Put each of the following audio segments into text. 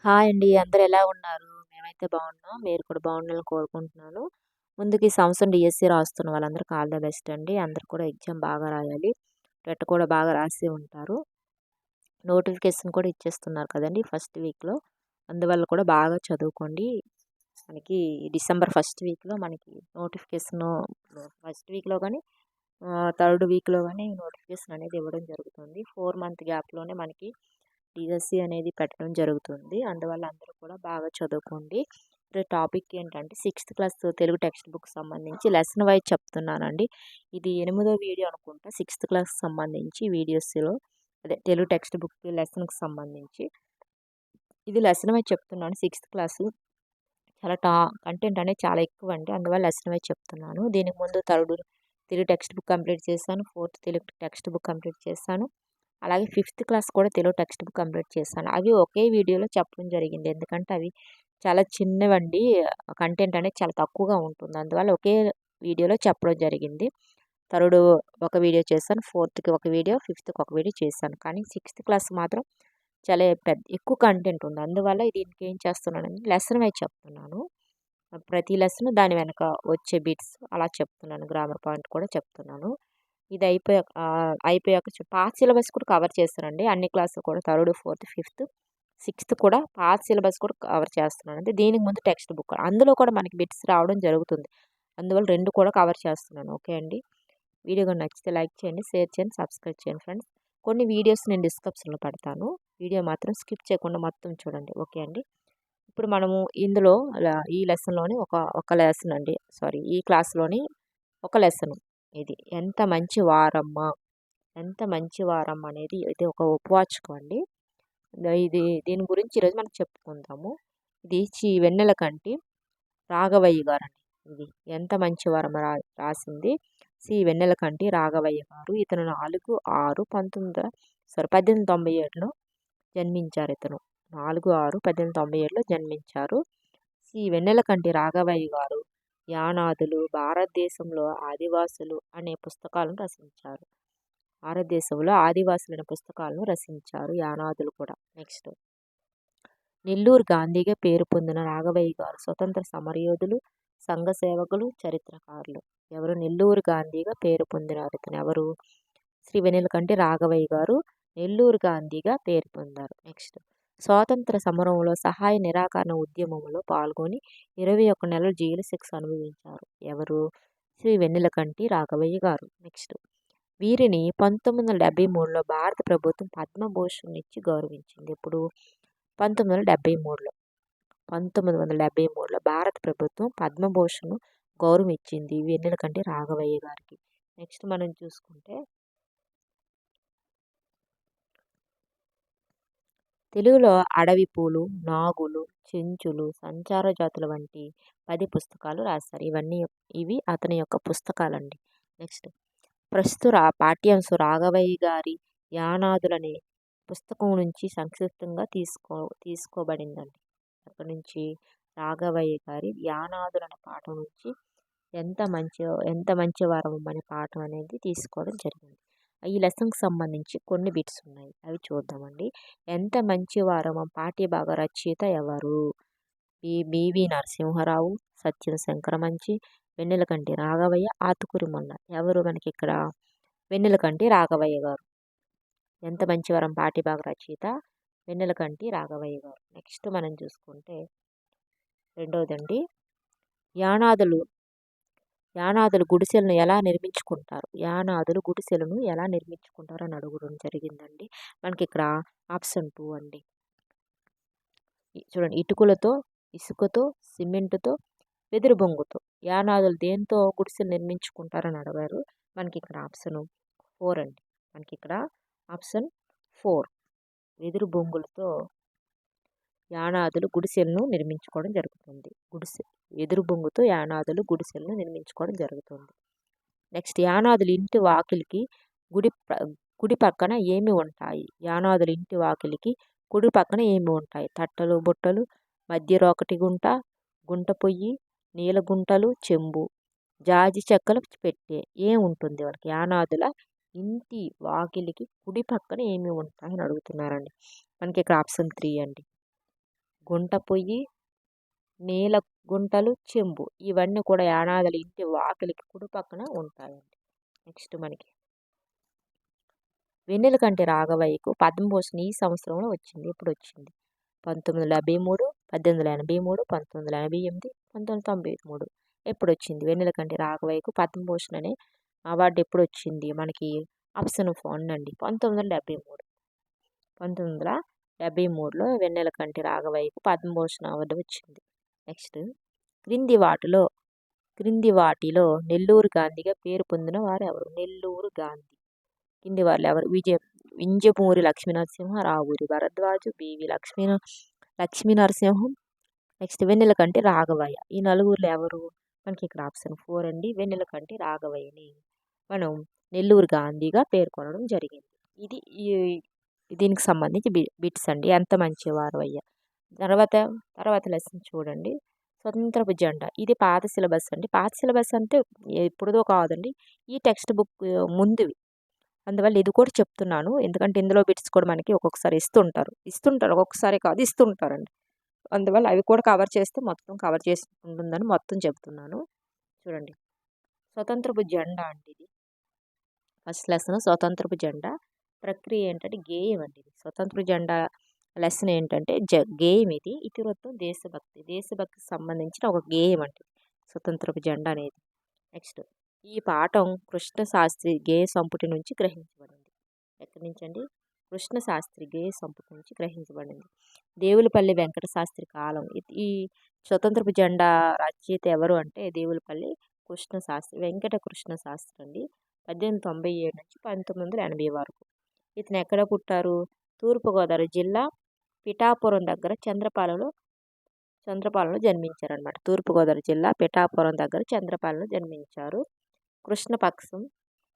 Hi అండి. అందరూ ఎలా ఉన్నారు? మేమైతే బాగున్నాం. మీరు కూడా బాగుండాలని కోరుకుంటున్నాను. ముందుకి ఈ సంవత్సరం డీఎస్సీ రాస్తున్న వాళ్ళందరికి ఆల్ ద బెస్ట్ అండి. అందరూ కూడా ఎగ్జామ్ బాగా రాయాలి. టెట్ కూడా బాగా రాసి ఉంటారు. నోటిఫికేషన్ కూడా ఇచ్చేస్తున్నారు కదండీ ఫస్ట్ వీక్‌లో. అందువల్ల కూడా బాగా చదువుకోండి. మనకి డిసెంబర్ ఫస్ట్ వీక్‌లో మనకి నోటిఫికేషను ఫస్ట్ వీక్‌లో గాని థర్డ్ వీక్‌లో గాని నోటిఫికేషన్ అనేది ఇవ్వడం జరుగుతుంది. 4 మంత్ గ్యాప్‌లోనే మనకి డిఎస్సి అనేది పెట్టడం జరుగుతుంది. అందువల్ల అందరూ కూడా బాగా చదువుకోండి. ఇప్పుడు టాపిక్ ఏంటంటే 6థ్ క్లాస్ తెలుగు టెక్స్ట్ బుక్ సంబంధించి లెసన్ వైజ్ చెప్తున్నానండి. ఇది 8వ వీడియో అనుకుంటా 6థ్ క్లాస్‌కి సంబంధించి వీడియోస్‌లో అదే తెలుగు టెక్స్ట్ బుక్ లెసన్‌కి సంబంధించి. ఇది లెసన్ వైజ్ చెప్తున్నాను 6థ్ క్లాసు. చాలా కంటెంట్ అనేది చాలా ఎక్కువండి. అందువల్ల లెసన్ వైజ్ చెప్తున్నాను. దీనికి ముందు third Telugu text book complete చేశాను. Fourth Telugu text book complete చేశాను. అలాగే 5థ్ క్లాస్ కూడా తెలుగు టెక్స్ట్ బుక్ కంప్లీట్ చేశాను. అవి ఒకే వీడియోలో చెప్పడం జరిగింది. ఎందుకంటే అవి చాలా చిన్నవండి. కంటెంట్ అనేది చాలా తక్కువగా ఉంటుంది. అందువల్ల ఒకే వీడియోలో చెప్పడం జరిగింది. థర్డ్ ఒక వీడియో చేశాను. ఫోర్త్‌కి ఒక వీడియో, 5థ్‌కి ఒక వీడియో చేశాను. కానీ 6థ్ క్లాస్ మాత్రం చాలా ఎక్కువ కంటెంట్ ఉంది. అందువల్ల దీనికి ఏం చేస్తున్నానంటే లెసన్ వైజ్ చెప్తున్నాను. ప్రతి లెసన్ దాని వెనక వచ్చే బిట్స్ అలా చెప్తున్నాను. గ్రామర్ పాయింట్ కూడా చెప్తున్నాను. ఇది అయిపోయాక పాత సిలబస్ కూడా కవర్ చేస్తానండి. అన్ని క్లాసులు కూడా థర్డ్, ఫోర్త్, ఫిఫ్త్, సిక్స్త్ కూడా పాత సిలబస్ కూడా కవర్ చేస్తున్నాను. అంటే దీనికి ముందు టెక్స్ట్ బుక్ అందులో కూడా మనకి బిట్స్ రావడం జరుగుతుంది. అందువల్ల 2 కూడా కవర్ చేస్తున్నాను. ఓకే అండి. వీడియో కానీ నచ్చితే లైక్ చేయండి, షేర్ చేయండి, సబ్స్క్రైబ్ చేయండి ఫ్రెండ్స్. కొన్ని వీడియోస్ నేను డిస్క్రిప్షన్‌లో పెడతాను. వీడియో మాత్రం స్కిప్ చేయకుండా మొత్తం చూడండి. ఓకే అండి. ఇప్పుడు మనము ఇందులో ఈ లెసన్‌లోని ఒక లెసన్ అండి. సారీ ఈ క్లాస్‌లోని ఒక లెసను. ఇది ఎంత మంచి వారమ్మా! ఎంత మంచి వారమ్మా అనేది ఇది ఒక ఉపవాచకం అండి. దీని గురించి ఈరోజు మనం చెప్పుకుందాము. ఇది వెన్నెలకంటి రాఘవయ్య గారండి. ఇది ఎంత మంచి వారమ్మ రాసింది వెన్నెలకంటి రాఘవయ్య గారు. ఇతను 1897లో జన్మించారు ఇతను. 1897లో జన్మించారు. వెన్నెలకంటి రాఘవయ్య గారు యానాదులు, భారతదేశంలో ఆదివాసులు అనే పుస్తకాలను రచించారు. భారతదేశంలో ఆదివాసులు అనే పుస్తకాలను రచించారు యానాదులు కూడా. నెక్స్ట్ నెల్లూరు గాంధీగా పేరు పొందిన రాఘవయ్య గారు స్వతంత్ర సమరయోధులు, సంఘ సేవకులు, చరిత్రకారులు. ఎవరు? నెల్లూరు గాంధీగా పేరు పొందినారు. ఇతను ఎవరు? వెన్నెలకంటి రాఘవయ్య గారు నెల్లూరు గాంధీగా పేరు పొందారు. నెక్స్ట్ స్వాతంత్ర సమరంలో సహాయ నిరాకరణ ఉద్యమంలో పాల్గొని 21 నెలలు జైలు శిక్ష అనుభవించారు. ఎవరు? వెన్నెలకంటి రాఘవయ్య గారు. నెక్స్ట్ వీరిని 1973లో భారత ప్రభుత్వం పద్మభూషణ్ ఇచ్చి గౌరవించింది. ఇప్పుడు 1973లో 1973లో భారత ప్రభుత్వం పద్మభూషణ్ గౌరవం ఇచ్చింది వెన్నెలకంటి రాఘవయ్య గారికి. నెక్స్ట్ మనం చూసుకుంటే తెలుగులో అడవి పూలు, నాగులు, చెంచులు, సంచార జాతుల వంటి 10 పుస్తకాలు రాశారు. ఇవి అతని యొక్క పుస్తకాలండి. నెక్స్ట్ ప్రస్తుత పాఠ్యాంశం రాఘవయ్య గారి యానాదులనే పుస్తకం నుంచి సంక్షిప్తంగా తీసుకోబడిందండి. అక్కడి నుంచి రాఘవయ్య గారి యానాదులనే పాఠం నుంచి ఎంత మంచి వారం అనే పాఠం అనేది తీసుకోవడం జరిగింది. ఈ లెసన్కి సంబంధించి కొన్ని బిట్స్ ఉన్నాయి. అవి చూద్దామండి. ఎంత మంచి వారం పాఠ్యభాగ రచయిత ఎవరు? బివి నరసింహారావు, సత్యం శంకరమంచి, వెన్నెలకంటి రాఘవయ్య, ఆతుకూరి మొల్ల. ఎవరు మనకి ఇక్కడ? వెన్నెలకంటి రాఘవయ్య గారు. ఎంత మంచి వారం పాఠ్యభాగ రచయిత వెన్నెలకంటి రాఘవయ్య గారు. నెక్స్ట్ మనం చూసుకుంటే రెండవదండి యానాదులు గుడిసెలను ఎలా నిర్మించుకుంటారు? యానాదులు గుడిసెలను ఎలా నిర్మించుకుంటారు అని అడగడం జరిగిందండి. మనకి ఇక్కడ ఆప్షన్ 2 అండి. చూడండి, ఇటుకలతో, ఇసుకతో, సిమెంటుతో, వెదురు బొంగుతో. యానాదులు దేంతో గుడిసెలు నిర్మించుకుంటారని అడిగారు. మనకి ఇక్కడ ఆప్షన్ 4 అండి. మనకి ఇక్కడ ఆప్షన్ 4 వెదురు బొంగులతో యానాదులు గుడిసెలను నిర్మించుకోవడం జరుగుతుంది. వెదురు బొంగుతో యానాదులు గుడిసెలను నిర్మించుకోవడం జరుగుతుంది. నెక్స్ట్ యానాదులు ఇంటి వాకిలికి గుడి పక్కన ఏమి ఉంటాయి? యానాదులు ఇంటి వాకిలికి కుడి పక్కన ఏమి ఉంటాయి? తట్టలు, బుట్టలు, మధ్యలో ఒకటి గుంట పొయ్యి, నీల గుంటలు, చెంబు, జాజి చెక్కలు పెట్టే ఏముంటుంది వాళ్ళకి? యానాదుల ఇంటి వాకిలికి కుడి పక్కన ఏమి ఉంటాయి అని అడుగుతున్నారండి. మనకి ఇక్కడ ఆప్షన్ 3 అండి. గుంట పొయ్యి, నీల గుంటలు, చెంబు ఇవన్నీ కూడా యానాదుల ఇంటి వాకిలికి కుడి పక్కన ఉంటాయండి. నెక్స్ట్ మనకి వెన్నెలకంటి రాఘవయ్యకు పద్మభూషణ్ ఈ సంవత్సరంలో వచ్చింది. ఎప్పుడు వచ్చింది? 1973, 1883, 1988, 1993. ఎప్పుడు వచ్చింది వెన్నెలకంటి రాఘవయ్యకు పద్మభూషణ్ అనే అవార్డు ఎప్పుడు వచ్చింది మనకి? ఆప్షన్ 1 అండి 1973. 1973లో వెన్నెలకంటి రాఘవయ్యకు పద్మభూషణ్ అవార్డు వచ్చింది. నెక్స్ట్ క్రింది వాటిలో నెల్లూరు గాంధీగా పేరు పొందిన వారు ఎవరు? నెల్లూరు గాంధీ కింది వాళ్ళు ఎవరు? Vinjamuri Lakshminarasimha, Ravuri Bharadwaja, BV Lakshmi Narasimham, next Vennelakanti Raghavaiah. ఈ నలుగురిలో ఎవరు? మనకి ఇక్కడ ఆప్షన్ 4 అండి. వెన్నెలకంటి రాఘవయ్యని మనం నెల్లూరు గాంధీగా పేర్కొనడం జరిగింది. ఇది దీనికి సంబంధించి బిట్స్ అండి. ఎంత మంచివారు అయ్యా. తర్వాత లెసన్ చూడండి. స్వతంత్రపు జెండా. ఇది పాత సిలబస్ అండి. పాత సిలబస్ అంటే ఎప్పుడుదో కాదండి, ఈ టెక్స్ట్ బుక్ ముందువి. అందువల్ల ఇది కూడా చెప్తున్నాను, ఎందుకంటే ఇందులో బిట్స్ కూడా మనకి ఒక్కొక్కసారి ఇస్తుంటారు, ఒక్కొక్కసారి కాదు ఇస్తుంటారండి. అందువల్ల అవి కూడా కవర్ చేస్తే మొత్తం కవర్ చేసి ఉంటుందని మొత్తం చెప్తున్నాను. చూడండి, స్వతంత్రపు జెండా అండి. ఇది ఫస్ట్ లెసన్ స్వతంత్రపు జెండా. ప్రక్రియ ఏంటంటే గేయం అండి. ఇది స్వతంత్ర జెండా లెసన్ ఏంటంటే గేయం. ఇది ఇతివృత్తం దేశభక్తికి సంబంధించిన ఒక గేయం అండి స్వతంత్రపు జెండా అనేది. నెక్స్ట్ ఈ పాఠం కృష్ణశాస్త్రి గేయ సంపుటి నుంచి గ్రహించబడింది. ఎక్కడి నుంచి అండి? కృష్ణశాస్త్రి గేయ సంపుటి నుంచి గ్రహించబడింది. దేవులపల్లి వెంకట శాస్త్రి కాలం. ఈ స్వతంత్రపు జెండా రచయిత ఎవరు అంటే దేవులపల్లి కృష్ణశాస్త్రి, వెంకట కృష్ణశాస్త్రి అండి. 1897 నుంచి 1980 వరకు. ఇతను ఎక్కడ పుట్టారు? తూర్పుగోదావరి జిల్లా పిఠాపురం దగ్గర చంద్రపాలలో జన్మించారనమాట. తూర్పుగోదావరి జిల్లా పిఠాపురం దగ్గర చంద్రపాలలో జన్మించారు. కృష్ణపక్షం,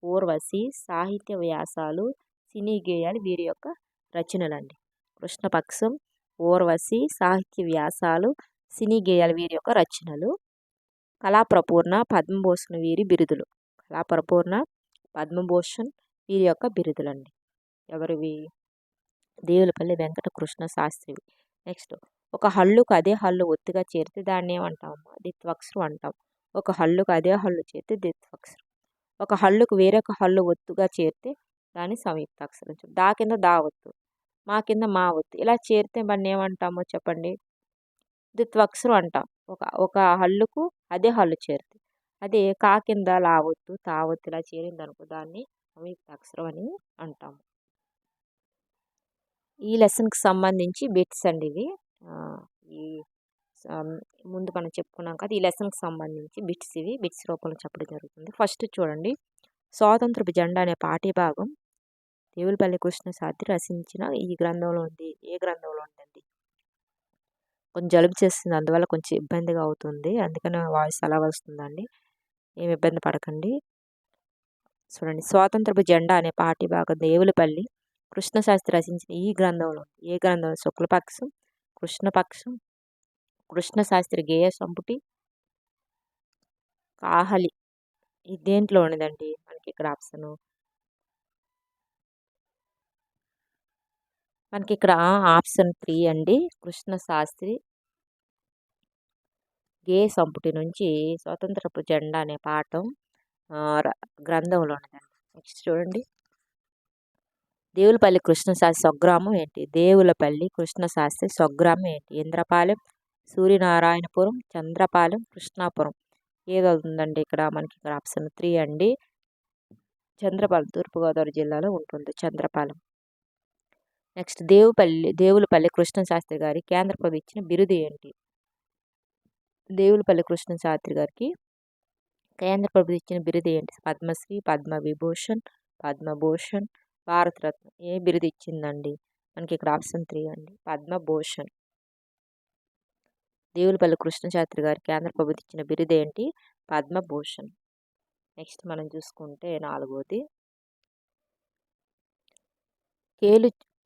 ఊర్వశి, సాహిత్య వ్యాసాలు, సినీ గేయాలు వీరి యొక్క రచనలండి. కృష్ణపక్షం, ఊర్వశి, సాహిత్య వ్యాసాలు, సినీ గేయాలు వీరి యొక్క రచనలు. కళాప్రపూర్ణ, పద్మభూషణ్ వీరి బిరుదులు. కళాప్రపూర్ణ, పద్మభూషణ్ వీరి యొక్క బిరుదులండి. ఎవరివి? దేవులపల్లి వెంకట కృష్ణ శాస్త్రివి. నెక్స్ట్ ఒక హల్లుకు అదే హల్లు ఒత్తుగా చేరితే దాన్ని ఏమంటామమ్మా? ద్విత్వక్షరం అంటాం. ఒక హల్లుకు అదే హల్లు చేరితే ద్విత్వక్షరం. ఒక హల్లుకు వేరొక హల్లు ఒత్తుగా చేరితే దాన్ని సంయుక్తాక్షరం. దా కింద దా ఒత్తు, మా కింద మా ఒత్తు, ఇలా చేరితే మన ఏమంటామో చెప్పండి? ద్విత్వక్షరం అంటాం. ఒక హల్లుకు అదే హల్లు చేరితే. అదే కా కింద లా ఒత్తు, తా ఒత్తు ఇలా చేరిందనుకో దాన్ని సంయుక్తాక్షరం అని అంటాము. ఈ లెసన్కి సంబంధించి బిట్స్ అండి ఇవి. ఈ ముందు మనం చెప్పుకున్నాం కదా, ఈ లెసన్కి సంబంధించి బిట్స్ ఇవి. బిట్స్ రూపంలో చెప్పడం జరుగుతుంది. ఫస్ట్ చూడండి, స్వాతంత్రపు జెండా అనే పాఠ్యభాగం దేవులపల్లి కృష్ణశాస్త్రి రచించిన ఈ గ్రంథంలో ఉంది. ఏ గ్రంథంలో ఉందండి? కొంచెం జలుబు చేస్తుంది, అందువల్ల కొంచెం ఇబ్బందిగా అవుతుంది, అందుకని వాయిస్ అలా వస్తుందండి. ఏమి ఇబ్బంది పడకండి. చూడండి, స్వాతంత్రపు జెండా అనే పాఠ్యభాగం దేవులపల్లి కృష్ణశాస్త్రి రచించిన ఈ గ్రంథంలో. ఏ గ్రంథం? శుక్లపక్షం, కృష్ణపక్షం, కృష్ణశాస్త్రి గేయ సంపుటి, కాహలి. ఇది దేంట్లో ఉన్నదండి? మనకి ఇక్కడ ఆప్షన్ 3 అండి. కృష్ణశాస్త్రి గేయ సంపుటి నుంచి స్వతంత్రపు జెండా అనే పాఠం గ్రంథంలో ఉన్నదండి. నెక్స్ట్ చూడండి, దేవులపల్లి కృష్ణశాస్త్రి స్వగ్రామం ఏంటి? దేవులపల్లి కృష్ణశాస్త్రి స్వగ్రామం ఏంటి? ఇంద్రపాలెం, సూర్యనారాయణపురం, చంద్రపాలెం, కృష్ణాపురం. ఏది అవుతుందండి ఇక్కడ? మనకి ఇక్కడ ఆప్షన్ 3 అండి. చంద్రపాలెం తూర్పుగోదావరి జిల్లాలో ఉంటుంది చంద్రపాలెం. నెక్స్ట్ దేవులపల్లి కృష్ణశాస్త్రి గారి కేంద్ర ప్రభుత్వం ఇచ్చిన బిరుదు ఏంటి? దేవులపల్లి కృష్ణశాస్త్రి గారికి కేంద్ర ప్రభుత్వం ఇచ్చిన బిరుదు ఏంటి? పద్మశ్రీ, పద్మవిభూషణ్, పద్మభూషణ్, భారతరత్న. ఏ బిరుదు ఇచ్చిందండి? మనకి ఇక్కడ ఆప్షన్ 3 అండి, పద్మభూషణ్. దేవులపల్లి కృష్ణశాస్త్రి గారి కేంద్ర ప్రభుత్వం ఇచ్చిన బిరుదు ఏంటి? పద్మభూషణ్. నెక్స్ట్ మనం చూసుకుంటే 4వది,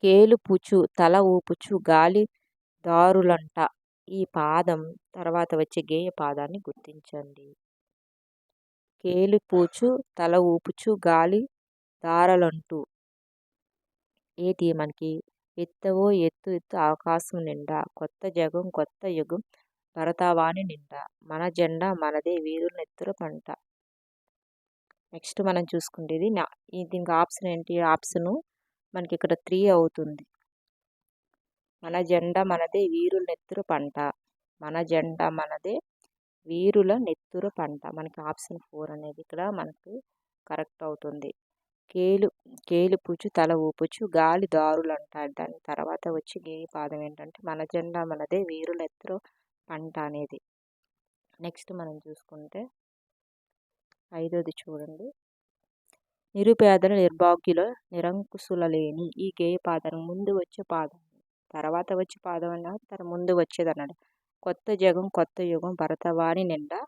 కేలుపుచు తల ఊపుచు గాలి దారులంట. ఈ పాదం తర్వాత వచ్చే గేయ పాదాన్ని గుర్తించండి. కేలుపూచు తల ఊపుచు గాలి దారలంటూ ఏది మనకి? ఎత్తవో ఎత్తు ఎత్తు ఆకాశం నిండా కొత్త జగం కొత్త యుగం భరతావాణి నిండా మన జెండా మనదే వీరుల నెత్తురు పంట. నెక్స్ట్ మనం చూసుకుంటే దీనికి ఆప్షన్ ఏంటి? ఆప్షను మనకి ఇక్కడ 3 అవుతుంది. మన జెండా మనదే వీరుల నెత్తురు పంట. మన జెండా మనదే వీరుల నెత్తురు పంట. మనకి ఆప్షన్ 4 అనేది ఇక్కడ మనకు కరెక్ట్ అవుతుంది. కేలుపుచు తల ఊపుచు గాలి దారులు అంటారు. దాని తర్వాత వచ్చి గేయ పాదం ఏంటంటే మన జెండా మనదే వీరుల నెత్తురు పంట అనేది. నెక్స్ట్ మనం చూసుకుంటే 5వది చూడండి. నిరుపేదల నిర్భాగ్యుల నిరంకుశుల లేని ఈ గేయ పాదం ముందు వచ్చే పాదం తర్వాత వచ్చే పాదం అన్నాడు, తన ముందు వచ్చేది అన్నాడు. కొత్త జగం కొత్త యుగం భరతవాణి నిండా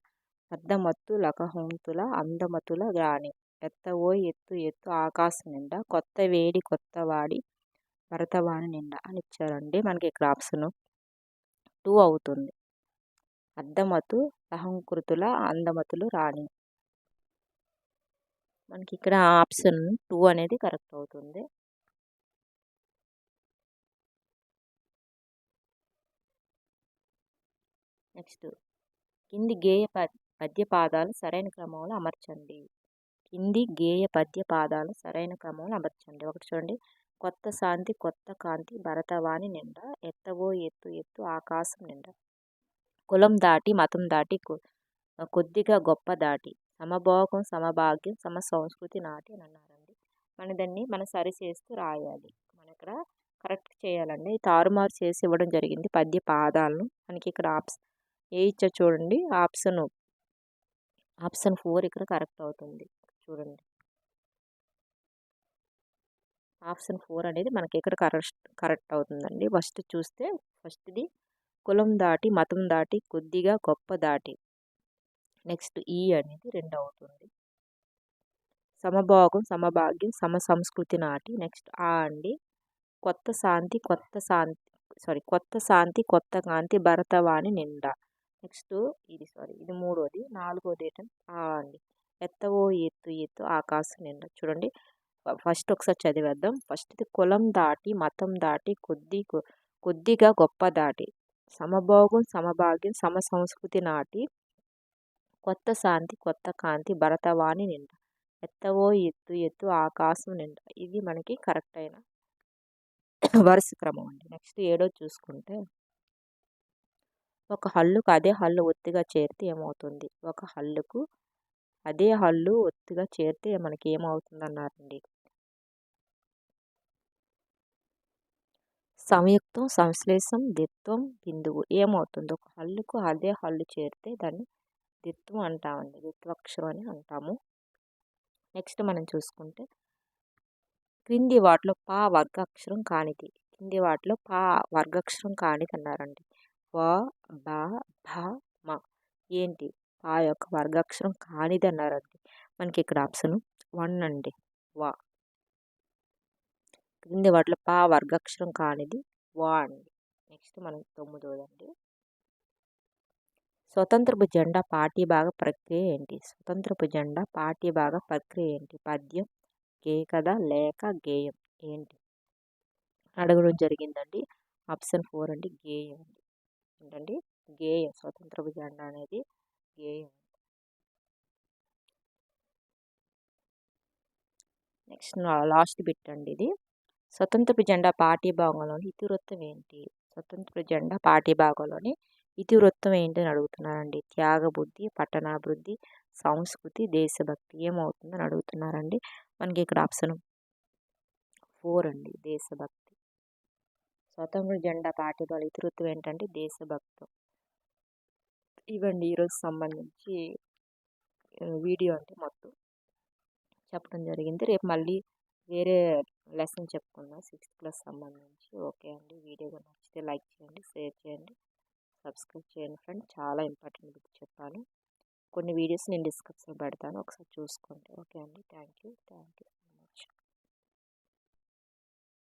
అద్దమత్తు లకహంతుల అందమతుల గ్రాని ఎత్తవో ఎత్తు ఎత్తు ఆకాశం నిండా కొత్త వేడి కొత్త వాడి భరతవాణి నిండా అని ఇచ్చారండి. మనకి ఇక్కడ ఆప్షన్ 2 అవుతుంది. అద్దమతు లహంకృతుల అందమతులు రాణి. మనకి ఇక్కడ ఆప్షన్ 2 అనేది కరెక్ట్ అవుతుంది. నెక్స్ట్ కింది గేయ పద్య పాదాలు సరైన క్రమంలో అమర్చండి. కింది గేయ పద్య పాదాలు సరైన క్రమంలో అమర్చండి. ఒకటి చూడండి. కొత్త శాంతి కొత్త కాంతి భరతవాణి నిండా ఎత్తవో ఎత్తు ఎత్తు ఆకాశం నిండా కులం దాటి మతం దాటి కొద్దిగా గొప్ప దాటి సమభోగం సమభాగ్యం సమ సంస్కృతి నాటి అని అన్నారండి. మనం సరి చేస్తూ రాయాలి. మనం ఇక్కడ కరెక్ట్ చేయాలండి. తారుమారు చేసి ఇవ్వడం జరిగింది పద్య పాదాలను. మనకి ఇక్కడ ఏ ఇచ్చా చూడండి. ఆప్షన్ 4 ఇక్కడ కరెక్ట్ అవుతుంది. చూడండి, ఆప్షన్ 4 అనేది మనకి ఇక్కడ కరెక్ట్ అవుతుందండి. ఫస్ట్ది కులం దాటి మతం దాటి కొద్దిగా గొప్ప దాటి. నెక్స్ట్ ఈ అనేది 2 అవుతుంది. సమభోగం సమభాగ్యం సమ సంస్కృతి నాటి. నెక్స్ట్ అండి కొత్త శాంతి కొత్త కాంతి భరతవాణి నిండా. నెక్స్ట్ ఇది 3వది. 4వది ఏంటంటే అండి ఎత్తవో ఎత్తు ఎత్తు ఆకాశం నిండా. చూడండి, ఫస్ట్ ఒకసారి చదివేద్దాం. ఫస్ట్ది కులం దాటి మతం దాటి కొద్దిగా గొప్ప దాటి సమభోగం సమభాగ్యం సమ సంస్కృతి నాటి కొత్త శాంతి కొత్త కాంతి భరతవాణి నిండా ఎత్తవో ఎత్తు ఎత్తు ఆకాశం నిండా. ఇది మనకి కరెక్ట్ అయిన వరుస క్రమం అండి. నెక్స్ట్ 7వది చూసుకుంటే ఒక హల్లుకు అదే హల్లు ఒత్తిగా చేరితే ఏమవుతుంది? ఒక హల్లుకు అదే హల్లు ఒత్తిగా చేరితే మనకి ఏమవుతుంది అన్నారండి. సంయుక్తం సంశ్లేషం ద్విత్వం బిందువు ఏమవుతుంది? ఒక హల్లుకు అదే హల్లు చేరితే దాన్ని ద్విత్వం అంటామండి. ద్విత్వాక్షరం అని అంటాము. నెక్స్ట్ మనం చూసుకుంటే క్రింది వాటిలో వర్గాక్షరం కానిది. వర్గాక్షరం కానిది అన్నారండి. వ బ భ మ ఏంటి? పా యొక్క వర్గాక్షరం కానిది అన్నారండి. మనకి ఇక్కడ ఆప్షన్ 1 అండి. వా. క్రింది వాటిలో వర్గాక్షరం కానిది వా అండి. నెక్స్ట్ మనం 9వదండి. స్వతంత్రపు జెండా పాఠ్యభాగ ప్రక్రియ ఏంటి? స్వతంత్రపు జెండా పాఠ్యభాగ ప్రక్రియ ఏంటి? పద్యం, కేకథ, లేఖ, గేయం ఏంటి అడగడం జరిగిందండి. ఆప్షన్ 4 అండి, గేయం అండి. ఏంటండి? గేయం. స్వతంత్రపు జెండా అనేది గేయం. నెక్స్ట్ లాస్ట్ బిట్ అండి ఇది. స్వతంత్రపు జెండా పాఠ్యభాగంలోని ఇతివృత్తం ఏంటి? స్వతంత్ర జెండా పాఠ్యభాగంలోని ఇతివృత్తం ఏంటి అని అడుగుతున్నారండి. త్యాగబుద్ధి, పట్టణాభివృద్ధి, సంస్కృతి, దేశభక్తి ఏమవుతుందని అడుగుతున్నారండి. మనకి ఇక్కడ ఆప్షన్ 4 అండి, దేశభక్తి. స్వతంత్ర జెండా పాఠ్యభాగం ఇతివృత్తం ఏంటంటే దేశభక్తం. ఇవండి ఈరోజు సంబంధించి వీడియో అంటే మొత్తం చెప్పడం జరిగింది. రేపు మళ్ళీ వేరే లెసన్ చెప్పుకుందాం 6th క్లాస్ సంబంధించి. ఓకే అండి. వీడియో నచ్చితే లైక్ చేయండి, షేర్ చేయండి, సబ్స్క్రైబ్ చేయండి ఫ్రెండ్స్. చాలా ఇంపార్టెంట్ బిట్ చెప్పాను. కొన్ని వీడియోస్ నేను డిస్క్రిప్షన్లో పెడతాను, ఒకసారి చూసుకోండి. ఓకే అండి. Thank you.